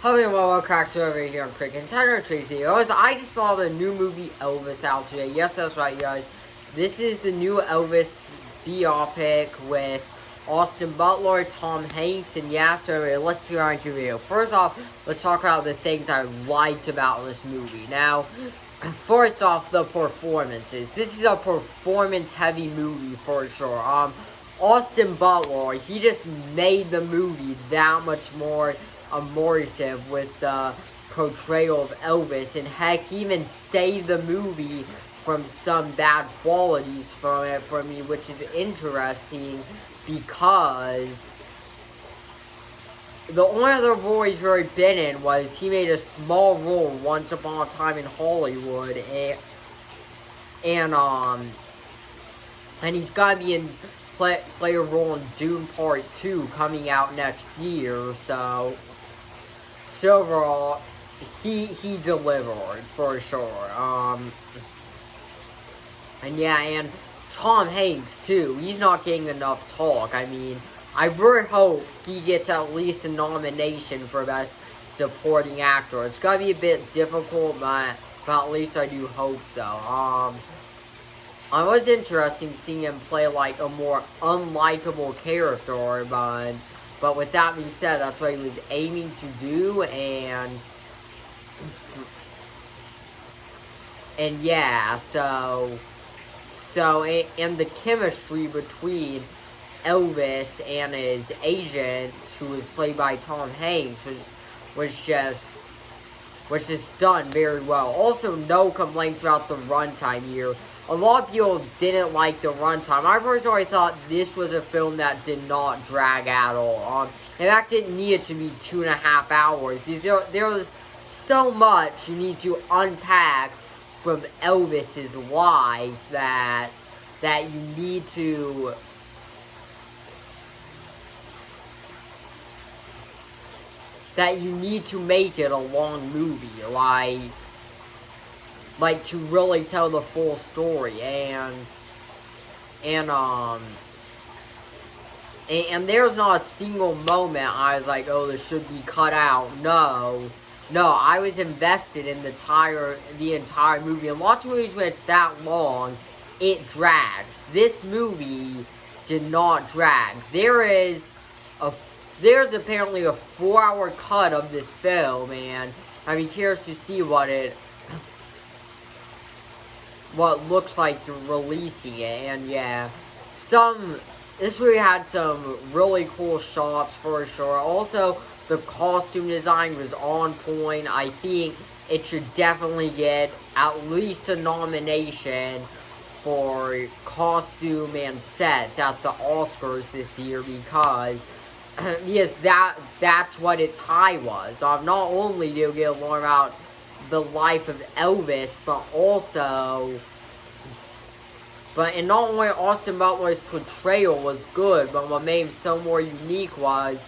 Hello and welcome cracks over here on Crick and Tanner Tracy. I just saw the new movie Elvis out today. Yes, that's right, guys. This is the new Elvis biopic with Austin Butler, Tom Hanks, and yeah, so let's get on to the video. First off, let's talk about the things I liked about this movie. Now, first off, the performances. This is a performance-heavy movie for sure. Austin Butler, he just made the movie that much more immersive with the portrayal of Elvis, and heck, he even saved the movie from some bad qualities from it for me, which is interesting because the only other role he's really been in was he made a small role once upon a time in Hollywood, and he's gonna be in play a role in Dune Part 2 coming out next year, so overall, he delivered for sure. And yeah, and Tom Hanks too. He's not getting enough talk. I mean, I really hope he gets at least a nomination for Best Supporting Actor. It's gonna be a bit difficult, but at least I do hope so. It was interesting seeing him play like a more unlikable character, but with that being said, that's what he was aiming to do, and yeah, and the chemistry between Elvis and his agent, who was played by Tom Hanks, was just done very well. Also, no complaints about the runtime here. A lot of people didn't like the runtime. I personally thought this was a film that did not drag at all. In fact, it needed to be 2.5 hours. There was so much you need to unpack from Elvis's life that you need to make it a long movie, like to really tell the full story, and there's not a single moment I was like, oh, this should be cut out. No, I was invested in the entire movie. And lots of movies when it's that long, it drags. This movie did not drag. There's apparently a 4-hour cut of this film, and I'd be curious to see what looks like through releasing it. And yeah, this movie had some really cool shots for sure. Also, the costume design was on point. I think it should definitely get at least a nomination for costume and sets at the Oscars this year, because that's what its high was. Not only did you get to learn about the life of Elvis, and not only Austin Butler's portrayal was good, but what made him so more unique was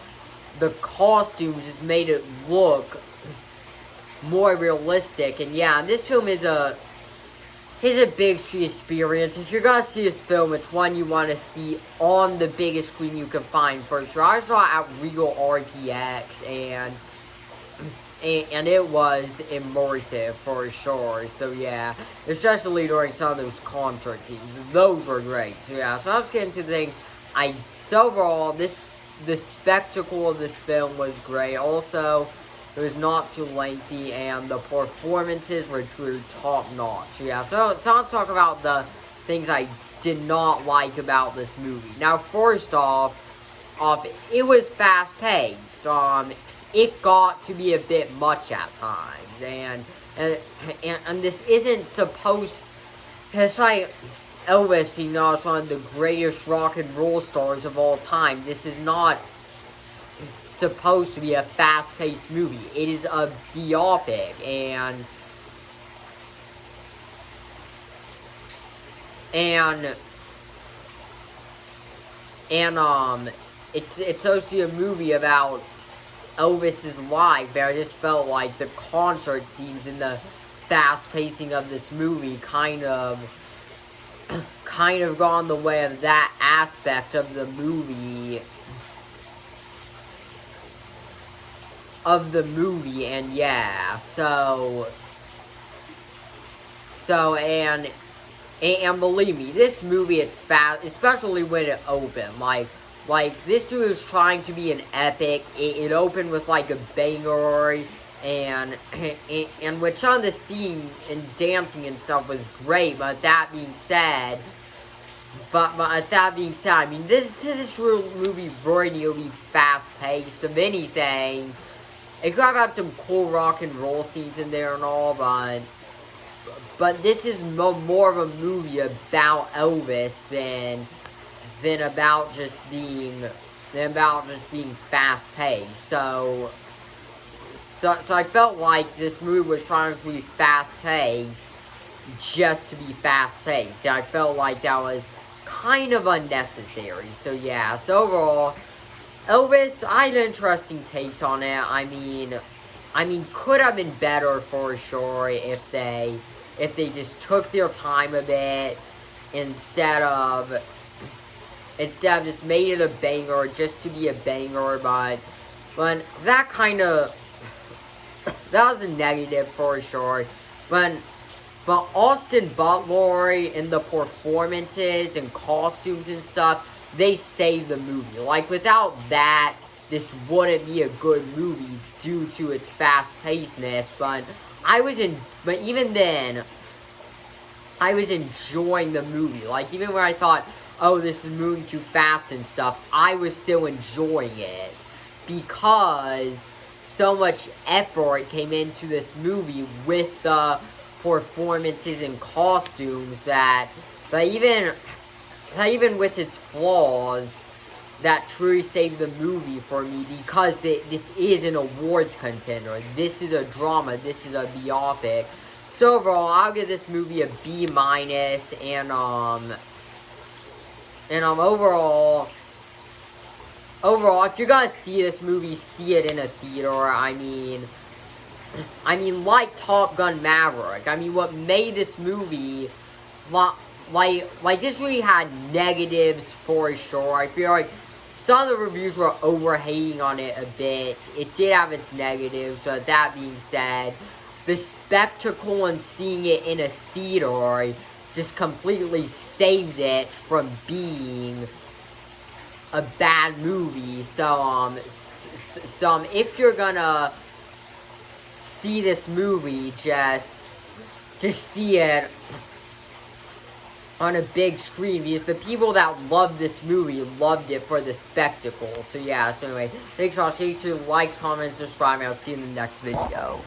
the costumes just made it look more realistic. And yeah, this film is a big screen experience. If you're gonna see this film, it's one you want to see on the biggest screen you can find for sure. I saw it at Regal RPX, and it was immersive for sure. So yeah, especially during some of those concert scenes, those were great. So yeah, so let's get into things. So overall, the spectacle of this film was great. Also, it was not too lengthy, and the performances were truly top notch. Yeah, so let's talk about the things I did not like about this movie. Now, first off, it was fast paced. It got to be a bit much at times, and this isn't supposed. It's like Elvis, is one of the greatest rock and roll stars of all time. This is not supposed to be a fast-paced movie. It is a biopic, and it's also a movie about Elvis's life, but I just felt like the concert scenes and the fast pacing of this movie kind of gone the way of that aspect of the movie of the movie, and yeah, and believe me, this movie, it's fast, especially when it opened. Like this movie was trying to be an epic. It opened with like a banger, and and with some of the scene and dancing and stuff was great. But that being said, I mean, this real movie really needs to be fast paced. If anything, it could have had some cool rock and roll scenes in there and all, but this is more of a movie about Elvis than about just being fast paced. So I felt like this movie was trying to be fast paced just to be fast paced. I felt like that was kind of unnecessary. So yeah. So overall, Elvis, I had interesting takes on it. I mean, could have been better for sure if they just took their time a bit instead of just made it a banger just to be a banger. But that kind of that was a negative for sure. But Austin Butler and the performances and costumes and stuff, they saved the movie. Like, without that, this wouldn't be a good movie due to its fast-pacedness. But even then, I was enjoying the movie. Like, even when I thought, oh, this is moving too fast and stuff, I was still enjoying it. Because so much effort came into this movie with the performances and costumes that even with its flaws, that truly saved the movie for me, because this is an awards contender. This is a drama. This is a biopic. So overall, I'll give this movie a B-, and overall, if you're gonna see this movie, see it in a theater. I mean, like Top Gun Maverick. I mean, what made this movie, like this movie had negatives for sure. I feel like some of the reviews were overhating on it a bit. It did have its negatives, but that being said, the spectacle and seeing it in a theater just completely saved it from being a bad movie. So if you're gonna see this movie, just see it on a big screen, because the people that loved this movie loved it for the spectacle. So yeah, so anyway, thanks for watching. Likes, comments, subscribe, and I'll see you in the next video.